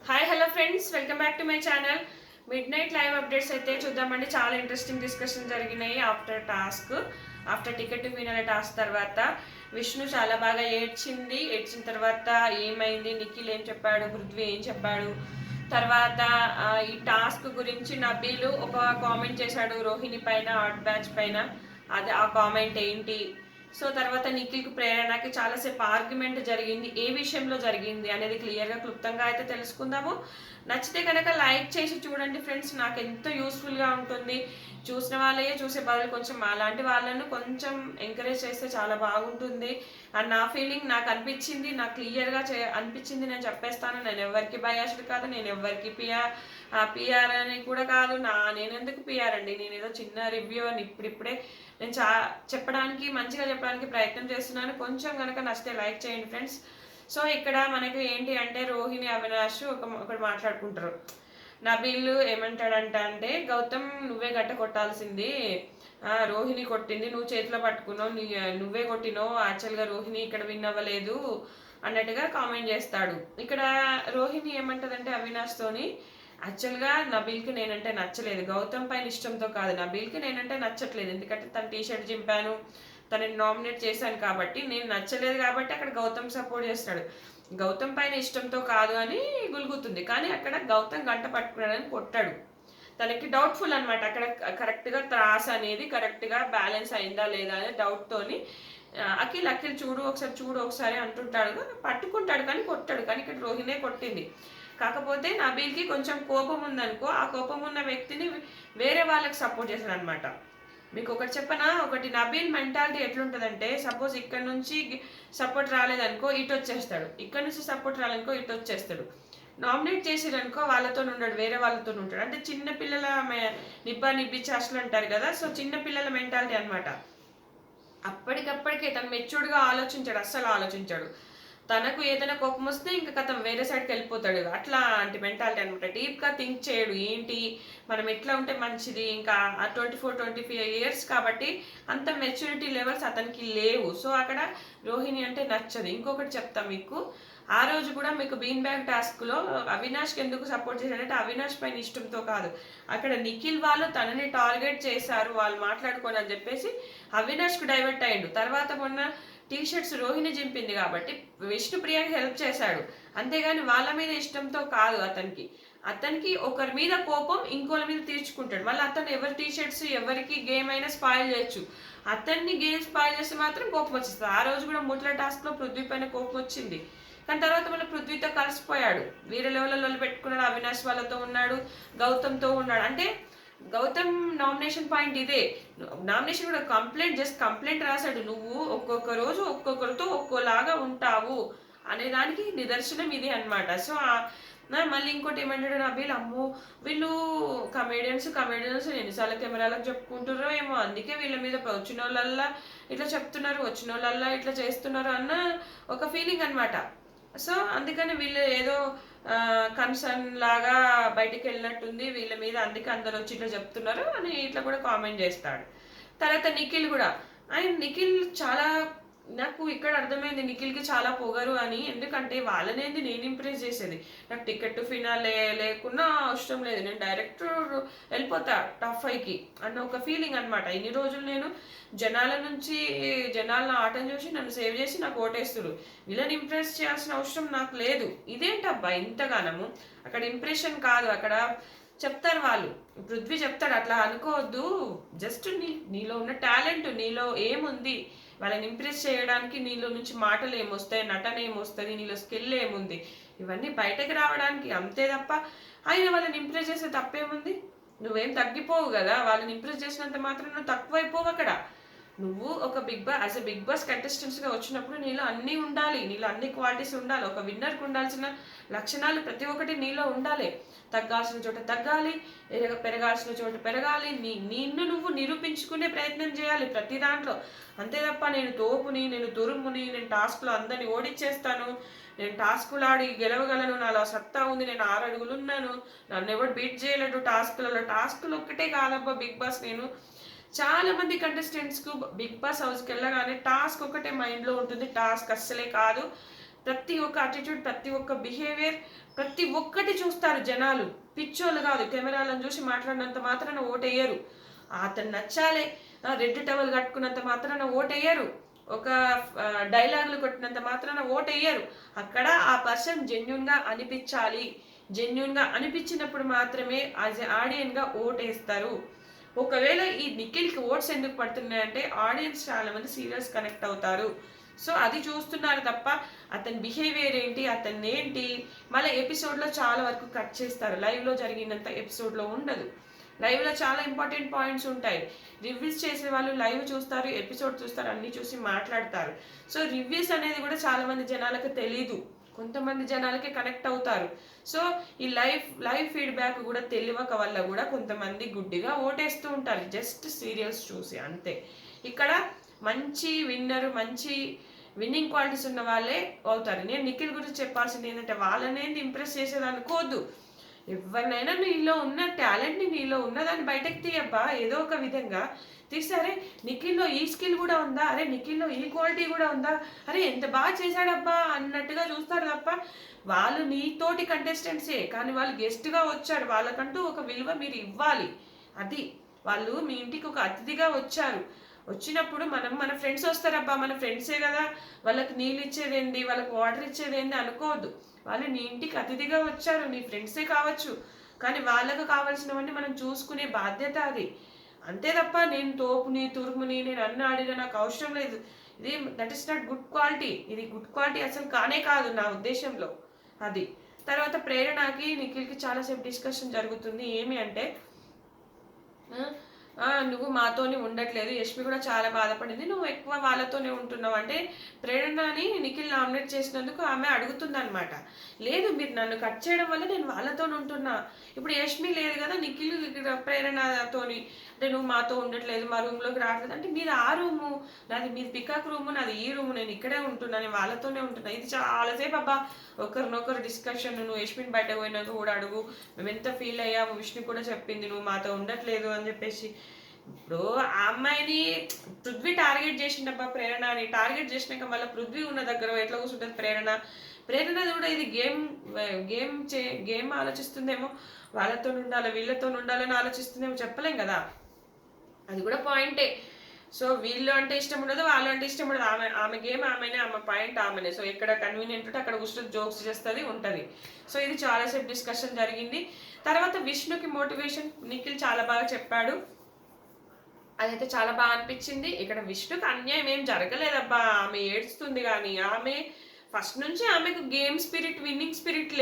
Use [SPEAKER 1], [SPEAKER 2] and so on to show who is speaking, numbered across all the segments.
[SPEAKER 1] Hi hello friends, welcome back to my channel. Mid night live updates అయితే చూద్దామండి. చాలా interesting discussion జరిగినాయి after ticket to finale task తర్వాత. విష్ణు చాలా బాగా ఏడ్చిన తర్వాత ఏమైంది, నిఖిల్ ఏం చెప్పాడు, పృథ్వీ ఏం చెప్పాడు, తర్వాత ఈ టాస్క్ గురించి నబీలు ఒక కామెంట్ చేశాడు రోహిణి పైన, ఆర్ట్ బ్యాచ్ పైన. అది ఆ కామెంట్ ఏంటి, సో తర్వాత నిఖిల్కి ప్రేరణకి చాలాసేపు ఆర్గ్యుమెంట్ జరిగింది, ఏ విషయంలో జరిగింది అనేది క్లియర్గా క్లుప్తంగా అయితే తెలుసుకుందాము. నచ్చితే కనుక లైక్ చేసి చూడండి ఫ్రెండ్స్, నాకు ఎంతో యూస్ఫుల్గా ఉంటుంది. చూసిన వాళ్ళే చూసే బదులు కొంచెం అలాంటి వాళ్ళను కొంచెం ఎంకరేజ్ చేస్తే చాలా బాగుంటుంది అని నా ఫీలింగ్. నాకు అనిపించింది, నాకు క్లియర్గా అనిపించింది, నేను చెప్పేస్తాను. నేను ఎవరికి బయాస్డ్ కాదు, నేను ఎవరికి పిఆర్ అని కూడా కాదు. నేను ఎందుకు పిఆర్ అండి, నేను ఏదో చిన్న రివ్యూ అని ఇప్పుడిప్పుడే నేను మంచిగా చెప్పడానికి ప్రయత్నం చేస్తున్నాను. కొంచెం కనుక నచ్చితే లైక్ చేయండి ఫ్రెండ్స్. సో ఇక్కడ మనకి ఏంటి అంటే, రోహిణి అవినాష్ ఒకటి మాట్లాడుకుంటారు. నబీల్ ఏమంటాడంటే గౌతమ్ నువ్వే గట్ట కొట్టాల్సింది, రోహిణి కొట్టింది, నువ్వు చేతిలో పట్టుకున్నావు, నువ్వే కొట్టినావు, యాక్చువల్గా రోహిణి ఇక్కడ విన్ అవ్వలేదు అన్నట్టుగా కామెంట్ చేస్తాడు. ఇక్కడ రోహిణి ఏమంటదంటే అవినాష్తోని, యాక్చువల్గా నబీల్కి నేనంటే నచ్చలేదు, గౌతమ్ పైన ఇష్టంతో కాదు, నబీల్కి నేనంటే నచ్చట్లేదు. ఎందుకంటే తన టీషర్ట్ చింపాను, తనని నామినేట్ చేశాను కాబట్టి, నేను నచ్చలేదు కాబట్టి అక్కడ గౌతమ్ సపోర్ట్ చేస్తాడు. గౌతమ్ పైన ఇష్టంతో కాదు అని గులుగుతుంది, కానీ అక్కడ గౌతమ్ గంట పట్టుకున్నాడని కొట్టాడు. తనకి డౌట్ఫుల్ అనమాట, అక్కడ కరెక్ట్గా త్రాస్ అనేది కరెక్ట్గా బ్యాలెన్స్ అయిందా లేదా అనే డౌట్తోని అఖిల్ చూడు ఒకసారి అంటుంటాడు, పట్టుకుంటాడు కానీ కొట్టాడు. కానీ ఇక్కడ రోహిణే కొట్టింది. కాకపోతే నబీల్కి కొంచెం కోపం ఉందనుకో, ఆ కోపం ఉన్న వ్యక్తిని వేరే వాళ్ళకి సపోర్ట్ చేశాడు అనమాట. మీకు ఒకటి చెప్పనా, ఒకటి నబీల్ మెంటాలిటీ ఎట్లుంటుందంటే, సపోజ్ ఇక్కడ నుంచి సపోర్ట్ రాలేదనుకో ఇటు వచ్చేస్తాడు, ఇక్కడ నుంచి సపోర్ట్ రాలేదనుకో ఇటు వచ్చేస్తాడు. నామినేట్ చేసిరనుకో వాళ్ళతో ఉండడు, వేరే వాళ్ళతో ఉంటాడు. అంటే చిన్నపిల్లల నిబ్బి చాస్లు అంటారు కదా, సో చిన్నపిల్లల మెంటాలిటీ అనమాట. అప్పటికప్పటికే తను మెచ్యూర్డ్గా ఆలోచించాడు, అస్సలు ఆలోచించాడు. తనకు ఏదైనా కోపం వస్తే ఇంకా కథం వేరే సైడ్కి వెళ్ళిపోతాడు. అట్లాంటి మెంటాలిటీ అనమాట. డీప్గా థింక్ చేయడు, ఏంటి మనం ఎట్లా ఉంటే మంచిది. ఇంకా 24-25 ఇయర్స్ కాబట్టి అంత మెచ్యూరిటీ లెవెల్స్ అతనికి లేవు. సో అక్కడ రోహిణి అంటే నచ్చదు. ఇంకొకటి చెప్తా మీకు, ఆ రోజు కూడా మీకు బీన్ బ్యాగ్ టాస్క్లో అవినాష్కి ఎందుకు సపోర్ట్ చేశాడంటే అవినాష్ పైన ఇష్టంతో కాదు, అక్కడ నిఖిల్ వాళ్ళు తనని టార్గెట్ చేశారు, వాళ్ళు మాట్లాడుకోని అని చెప్పేసి అవినాష్కు డైవర్ట్ అయ్యాడు. తర్వాత మొన్న టీషర్ట్స్ రోహిణి చింపింది కాబట్టి విష్ణుప్రియకి హెల్ప్ చేశాడు, అంతేగాని వాళ్ళ మీద ఇష్టంతో కాదు. అతనికి ఒకరి మీద కోపం ఇంకోరి మీద తీర్చుకుంటాడు. మళ్ళీ అతను ఎవరి టీషర్ట్స్ ఎవరికి గేమ్ అయినా స్పాయిల్ చేయొచ్చు, అతన్ని గేమ్ స్పాయిల్ చేస్తే మాత్రం కోపం వచ్చేస్తుంది. ఆ రోజు కూడా ముట్ల టాస్క్లో పృథ్వీ పైన కోపం వచ్చింది, కానీ తర్వాత మళ్ళీ పృథ్వీతో కలిసిపోయాడు, వేరే లెవెల్లో పెట్టుకున్నాడు, అవినాష్ వాళ్ళతో ఉన్నాడు, గౌతమ్తో ఉన్నాడు. అంటే గౌతమ్ నామినేషన్ పాయింట్ ఇదే. నామినేషన్ కూడా కంప్లైంట్ రాశాడు, నువ్వు ఒక్కొక్క రోజు ఒక్కొక్కరితో ఒక్కోలాగా ఉంటావు అనే దానికి నిదర్శనం ఇది అనమాట. సో మళ్ళీ ఇంకోటి ఏమంటాడు నబీల్, అమ్మో వీళ్ళు కమేడియన్స్ ఎన్నిసార్లు కెమెరాలకు చెప్పుకుంటున్నారో ఏమో, అందుకే వీళ్ళ మీద వచ్చిన వాళ్ళల్లా ఇట్లా చెప్తున్నారు, వచ్చిన వాళ్ళల్లా ఇట్లా చేస్తున్నారు అన్న ఒక ఫీలింగ్ అనమాట. సో అందుకని వీళ్ళు ఏదో కన్సర్న్ లాగా బయటికి వెళ్ళినట్టుంది వీళ్ళ మీద, అందుకే అందరు వచ్చి ఇట్లా చెప్తున్నారు అని ఇట్లా కూడా కామెంట్ చేస్తాడు. తర్వాత నిఖిల్ కూడా, నిఖిల్ చాలా, నాకు ఇక్కడ అర్థమైంది నిఖిల్కి చాలా పొగరు అని. ఎందుకంటే వాళ్ళనేది నేను ఇంప్రెస్ చేసేది, నాకు టికెట్ ఫినాలే లేకున్నా అవసరం లేదు, నేను డైరెక్ట్ వెళ్ళిపోతా టాప్ 5కి అన్న ఒక ఫీలింగ్ అనమాట. ఇన్ని రోజులు నేను జనాల ఆటం చూసి నన్ను సేవ్ చేసి నాకు ఓటేస్తుడు, వీళ్ళని ఇంప్రెస్ చేయాల్సిన అవసరం నాకు లేదు. ఇదేంటబ్బా ఇంతగానము, అక్కడ ఇంప్రెషన్ కాదు, అక్కడ చెప్తారు వాళ్ళు. పృథ్వీ చెప్తాడు, అట్లా అనుకోవద్దు, జస్ట్ నీలో ఉన్న టాలెంట్, నీలో ఏముంది, వాళ్ళని ఇంప్రెస్ చేయడానికి నీలో నుంచి మాటలు ఏమొస్తాయి, నటన ఏమొస్తుంది, నీలో స్కిల్ ఏముంది, ఇవన్నీ బయటకు రావడానికి, అంతే తప్ప ఆయన వాళ్ళని ఇంప్రెస్ చేసే తప్పేముంది. నువ్వేం తగ్గిపోవు కదా, వాళ్ళని ఇంప్రెస్ చేసినంత మాత్రం నువ్వు తక్కువైపోవు. అక్కడ నువ్వు ఒక బిగ్ బాస్ కంటెస్టెంట్స్గా వచ్చినప్పుడు నీలో అన్నీ ఉండాలి, నీలో అన్ని క్వాలిటీస్ ఉండాలి. ఒక విన్నర్కి ఉండాల్సిన లక్షణాలు ప్రతి ఒక్కటి నీలో ఉండాలి. తగ్గాల్సిన చోట తగ్గాలి, పెరగాల్సిన చోట పెరగాలి, నిన్ను నువ్వు నిరూపించుకునే ప్రయత్నం చేయాలి ప్రతి దాంట్లో. అంతే తప్ప నేను తోపుని, నేను తురుముని, నేను టాస్క్లో అందరినీ ఓడిచ్చేస్తాను, నేను టాస్కులు ఆడి గెలవగలను, నాలో సత్తా ఉంది, నేను 6 అడుగులు ఉన్నాను, నన్ను ఎవరు బీట్ చేయలేడు టాస్కులు ఒక్కటే కాదబ్బా బిగ్ బాస్. నేను చాలా మంది కంటెస్టెంట్స్కు బిగ్ బాస్ హౌస్కి వెళ్ళగానే టాస్క్ ఒకటే మైండ్లో ఉంటుంది, టాస్క్ అస్సలే కాదు. ప్రతి ఒక్క అటిట్యూడ్, ప్రతి ఒక్క బిహేవియర్, ప్రతి ఒక్కటి చూస్తారు జనాలు, పిచ్చోళ్ళు కాదు. కెమెరాలను చూసి మాట్లాడినంత మాత్రాన ఓటేయరు. అతను నచ్చాలే, రెడ్ టవల్ కట్టుకున్నంత మాత్రాన ఓటేయరు, ఒక డైలాగులు కొట్టినంత మాత్రాన ఓటేయరు. అక్కడ ఆ పర్సన్ జెన్యున్ గా అనిపించాలి. జెన్యున్ గా అనిపించినప్పుడు మాత్రమే యాజ్ ఎ ఆడియన్ గా ఓటేస్తారు. ఒకవేళ ఈ నిఖిల్కి ఓట్స్ ఎందుకు పడుతున్నాయంటే ఆడియన్స్ చాలా మంది సీరియస్ కనెక్ట్ అవుతారు. సో అది చూస్తున్నారు తప్ప అతని బిహేవియర్ ఏంటి, అతన్ని ఏంటి మళ్ళీ ఎపిసోడ్లో చాలా వరకు కట్ చేస్తారు. లైవ్లో జరిగినంత ఎపిసోడ్లో ఉండదు. లైవ్లో చాలా ఇంపార్టెంట్ పాయింట్స్ ఉంటాయి. రివ్యూస్ చేసే వాళ్ళు లైవ్ చూస్తారు, ఎపిసోడ్ చూస్తారు, అన్ని చూసి మాట్లాడతారు. సో రివ్యూస్ అనేది కూడా చాలా మంది జనాలకు తెలీదు, కొంతమంది జనాలకే కనెక్ట్ అవుతారు. సో ఈ లైవ్ ఫీడ్బ్యాక్ కూడా తెలియక వల్ల కూడా కొంతమంది గుడ్డిగా ఓటేస్తూ ఉంటారు జస్ట్ సీరియల్స్ చూసి, అంతే. ఇక్కడ మంచి విన్నర్, మంచి విన్నింగ్ క్వాలిటీస్ ఉన్న వాళ్ళే అవుతారు. నేను నిఖిల్ గురించి చెప్పాల్సింది ఏంటంటే వాళ్ళనేది ఇంప్రెస్ చేసేది అనుకోవద్దు. ఎవరినైనా నీలో ఉన్న టాలెంట్ని, నీలో ఉన్నదాన్ని బయటకు తీయబ్బా ఏదో ఒక విధంగా తీసారే. నిఖిల్లో ఈ స్కిల్ కూడా ఉందా, అరే నిఖిల్లో ఈ క్వాలిటీ కూడా ఉందా, అరే ఎంత బాగా చేశాడబ్బా అన్నట్టుగా చూస్తారు తప్ప వాళ్ళు నీతోటి కంటెస్టెంట్సే కానీ వాళ్ళు గెస్ట్గా వచ్చారు, వాళ్ళకంటూ ఒక విలువ మీరు ఇవ్వాలి. అది వాళ్ళు మీ ఇంటికి ఒక అతిథిగా వచ్చారు, వచ్చినప్పుడు మన ఫ్రెండ్స్ వస్తారబ్బా, మన ఫ్రెండ్సే కదా, వాళ్ళకి నీళ్ళు ఇచ్చేదేంది, వాళ్ళకి వాటర్ ఇచ్చేదేంది అనుకోవద్దు. వాళ్ళు నీ ఇంటికి అతిథిగా వచ్చారు, నీ ఫ్రెండ్సే కావచ్చు, కానీ వాళ్ళకు కావాల్సినవన్నీ మనం చూసుకునే బాధ్యత అది. అంతే తప్ప నేను తోపుని తురుముని నేను అన్న ఆడిన నాకు అవసరం లేదు. ఇది that is not good quality. ఇది గుడ్ క్వాలిటీ అసలు కానే కాదు నా ఉద్దేశంలో. అది తర్వాత ప్రేరణకి నిఖిల్కి చాలాసేపు డిస్కషన్ జరుగుతుంది. ఏమి అంటే నువ్వు మాతోని ఉండట్లేదు, యష్మి కూడా చాలా బాధపడింది, నువ్వు ఎక్కువ వాళ్ళతోనే ఉంటున్నావు అంటే ప్రేరణని నిఖిల్ నామినేట్ చేసినందుకు ఆమె అడుగుతుంది అనమాట. లేదు మీరు నన్ను కట్ చేయడం వల్ల నేను వాళ్ళతో ఉంటున్నా, ఇప్పుడు యష్మి లేదు కదా, నిఖిల్ ప్రేరణతోని అంటే నువ్వు మాతో ఉండట్లేదు, మా రూమ్లోకి రావట్లేదు అంటే మీరు ఆ రూము నాది, మీది పికాక్ రూము, నాది ఈ రూము, నేను ఇక్కడే ఉంటున్నా, నేను వాళ్ళతోనే ఉంటున్నా. ఇది చాలాసేపు అబ్బా ఒకరినొకరు డిస్కషన్. నువ్వు యష్మిని బయట పోయినాక కూడా అడుగు, మేము ఎంత ఫీల్ అయ్యాము, విష్ణు కూడా చెప్పింది నువ్వు మాతో ఉండట్లేదు అని చెప్పేసి. ఇప్పుడు ఆ అమ్మాయిని పృథ్వీ టార్గెట్ చేసిండబ్బా ప్రేరణని. టార్గెట్ చేసినాక మళ్ళీ పృథ్వీ ఉన్న దగ్గర ఎట్లా కూర్చుంటుంది ప్రేరణ కూడా ఇది గేమ్ ఆలోచిస్తుందేమో, వాళ్ళతో ఉండాలి వీళ్ళతో ఉండాలని ఆలోచిస్తుందేమో చెప్పలేం కదా, అది కూడా పాయింటే. సో వీళ్ళు అంటే ఇష్టం ఉండదు, వాళ్ళు అంటే ఇష్టం ఉండదు, ఆమె గేమ్ ఆమెనే, ఆమె పాయింట్ ఆమెనే. సో ఎక్కడ కన్వీనియంట్ ఉంటే అక్కడ కూర్చొని జోక్స్ చేస్తుంది ఉంటుంది. సో ఇది చాలాసేపు డిస్కషన్ జరిగింది. తర్వాత విష్ణుకి మోటివేషన్ నిఖిల్ చాలా బాగా చెప్పాడు, అదైతే చాలా బాగా అనిపించింది. ఇక్కడ విష్ణుకి అన్యాయం ఏం జరగలేదబ్బా, ఆమె ఏడుస్తుంది కానీ ఆమె ఫస్ట్ నుంచి ఆమెకు గేమ్ స్పిరిట్, విన్నింగ్ స్పిరిట్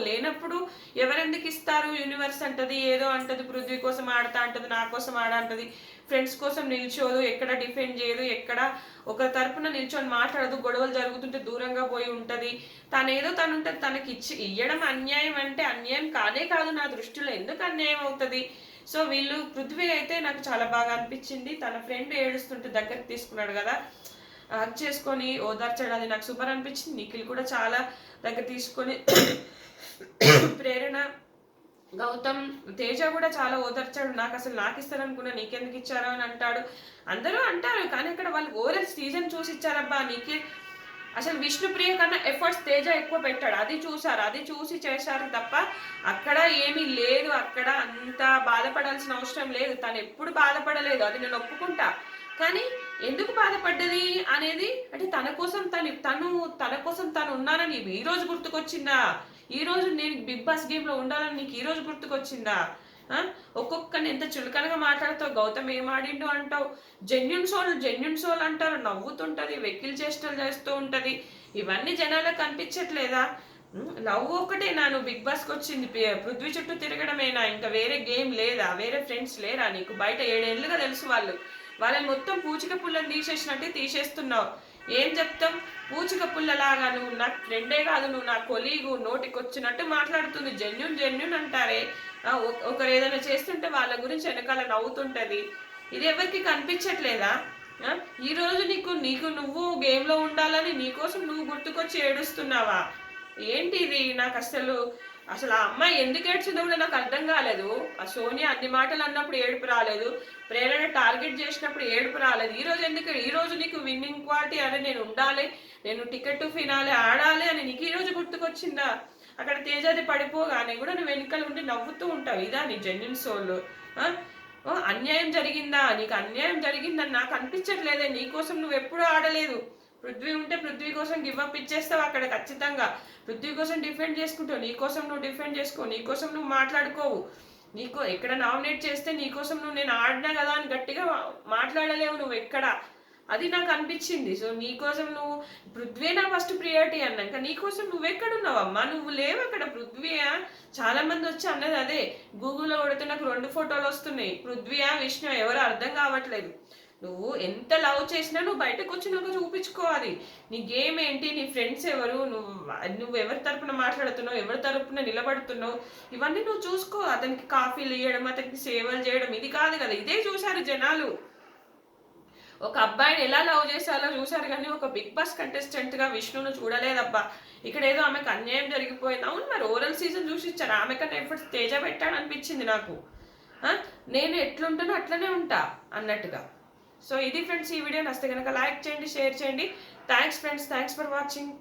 [SPEAKER 1] లేనప్పుడు ఎవరెందుకు ఇస్తారు, యూనివర్స్ అంటది ఏదో అంటది, పృథ్వీ కోసం ఆడతా అంటది, నా కోసం ఆడ అంటది, ఫ్రెండ్స్ కోసం నిల్చోదు, ఎక్కడ డిఫెండ్ చేయదు, ఎక్కడ ఒక తరపున నిల్చొని మాట్లాడదు, గొడవలు జరుగుతుంటే దూరంగా పోయి ఉంటుంది, తనేదో తనుంటది, తనకి ఇయ్యడం అన్యాయం అంటే అన్యాయం కానే కాదు నా దృష్టిలో, ఎందుకు అన్యాయం అవుతుంది. సో వీళ్ళు పృథ్వీ అయితే నాకు చాలా బాగా అనిపించింది, తన ఫ్రెండ్ ఏడుస్తుంటే దగ్గరికి తీసుకున్నాడు కదా, హక్ చేసుకొని ఓదార్చాడు, అది నాకు సూపర్ అనిపించింది. నిఖిల్ కూడా చాలా దగ్గర తీసుకొని ప్రేరణ, గౌతమ్, తేజ కూడా చాలా ఓదార్చాడు, నాకు ఇస్తారనుకున్నా నీకెందుకు ఇచ్చారో అని అంటాడు. అందరూ అంటారు కానీ అక్కడ వాళ్ళు ఓవరాల్ సీజన్ చూసి ఇచ్చారబ్బా. నిఖిల్ అసలు విష్ణుప్రియ కన్నా ఎఫర్ట్స్ తేజ ఎక్కువ పెట్టాడు, అది చూసారు, అది చూసి చేశారు తప్ప అక్కడ ఏమీ లేదు. అక్కడ అంత బాధపడాల్సిన అవసరం లేదు, తను ఎప్పుడు బాధపడలేదు, అది నేను ఒప్పుకుంటా. కానీ ఎందుకు బాధపడ్డది అనేది అంటే తన కోసం తను ఉన్నానని ఈ రోజు గుర్తుకొచ్చిందా, ఈ రోజు నేను బిగ్ బాస్ గేమ్ లో ఉండాలని నీకు ఈ రోజు గుర్తుకొచ్చిందా? ఒక్కొక్కరిని ఎంత చులకనగా మాట్లాడతావు, గౌతమ్ ఏం ఆడిండు అంటావు, జెన్యున్ సోల్ అంటారు, నవ్వుతుంటది, వెకిల్ చేష్టలు చేస్తూ ఉంటది, ఇవన్నీ జనాలకు కనిపించట్లేదా? లవ్ ఒకటే నాను బిగ్ బాస్కి వచ్చింది, పృథ్వీ చుట్టూ తిరగడమేనా, ఇంకా వేరే గేమ్ లేదా, వేరే ఫ్రెండ్స్ లేరా నీకు? బయట 7 ఏళ్ళుగా తెలుసు వాళ్ళని మొత్తం పూచిక పుల్లని తీసేసినట్టే తీసేస్తున్నావు. ఏం చెప్తాం, పూచిక పుల్లలాగా నువ్వు నా ఫ్రెండే కాదు, నువ్వు నా కొలీగు, నోటికి వచ్చినట్టు మాట్లాడుతుంది. జెన్యున్ అంటారే, ఒకరు ఏదైనా చేస్తుంటే వాళ్ళ గురించి వెనకాల నవ్వుతుంటది, ఇది ఎవరికి కనిపించట్లేదా? ఈ రోజు నువ్వు గేమ్ లో ఉండాలని నీకోసం నువ్వు గుర్తుకొచ్చి ఏడుస్తున్నావా? ఏంటి ఇది? నాకు అసలు ఆ అమ్మాయి ఎందుకు ఏడ్చిందో కూడా నాకు అర్థం కాలేదు. ఆ సోనియా అన్ని మాటలు అన్నప్పుడు ఏడుపు రాలేదు, ప్రేరణ టార్గెట్ చేసినప్పుడు ఏడుపు రాలేదు. ఈ రోజు నీకు విన్నింగ్ క్వాలిటీ అని నేను ఉండాలి, నేను టికెట్ టు ఫినాలే ఆడాలి అని నీకు ఈ రోజు గుర్తుకొచ్చిందా? అక్కడ తేజాది పడిపోగానే కూడా నువ్వు వెనుకలు ఉండి నవ్వుతూ ఉంటావు. ఇదా నీ జెన్యున్ సోల్? అన్యాయం జరిగిందా? నీకు అన్యాయం జరిగిందని నాకు అనిపించట్లేదే. నీకోసం నువ్వు ఎప్పుడూ ఆడలేదు. పృథ్వీ ఉంటే పృథ్వీ కోసం గివ్ అప్ ఇచ్చేస్తావు అక్కడ ఖచ్చితంగా. పృథ్వీ కోసం డిఫెండ్ చేసుకుంటావు, నీకోసం నువ్వు డిఫెండ్ చేసుకో, నీకోసం నువ్వు మాట్లాడుకోవు. నీకు ఎక్కడ నామినేట్ చేస్తే నీకోసం నువ్వు నేను ఆడినా కదా అని గట్టిగా మాట్లాడలేవు నువ్వు ఎక్కడ. అది నాకు అనిపించింది. సో నీకోసం నువ్వు పృథ్వీ నా ఫస్ట్ ప్రియారిటీ అన్నాక నీకోసం నువ్వెక్కడున్నావమ్మా? నువ్వు లేవు అక్కడ. పృథ్వీయా చాలా మంది వచ్చి అన్నది అదే. గూగుల్లో కొడితే నాకు 2 ఫోటోలు వస్తున్నాయి, పృథ్వీయా విష్ణు ఎవరు అర్థం కావట్లేదు. నువ్వు ఎంత లవ్ చేసినా నువ్వు బయటకు వచ్చి నాకు చూపించుకోవాలి. నీ గేమ్ ఏంటి, నీ ఫ్రెండ్స్ ఎవరు, నువ్వు ఎవరి తరపున మాట్లాడుతున్నావు, ఎవరి తరపున నిలబడుతున్నావు, ఇవన్నీ నువ్వు చూసుకో. అతనికి కాఫీలు ఇవ్వడం, అతనికి సేవలు చేయడం, ఇది కాదు కదా. ఇదే చూశారు జనాలు. ఒక అబ్బాయిని ఎలా లవ్ చేశారో చూశారు కానీ ఒక బిగ్ బాస్ కంటెస్టెంట్ గా విష్ణును చూడలేదబ్బా. ఇక్కడ ఏదో ఆమెకు అన్యాయం జరిగిపోయింది. అవును, మరి ఓరల్ సీజన్ చూసి ఇచ్చారు. ఆమె కన్నా ఎఫర్ట్స్ తేజ పెట్టాడు అనిపించింది నాకు. నేను ఎట్లుంటానో అట్లనే ఉంటా అన్నట్టుగా. సో ఇది ఫ్రెండ్స్, ఈ వీడియో నచ్చితే కనుక లైక్ చేయండి, షేర్ చేయండి. Thanks friends, thanks for watching.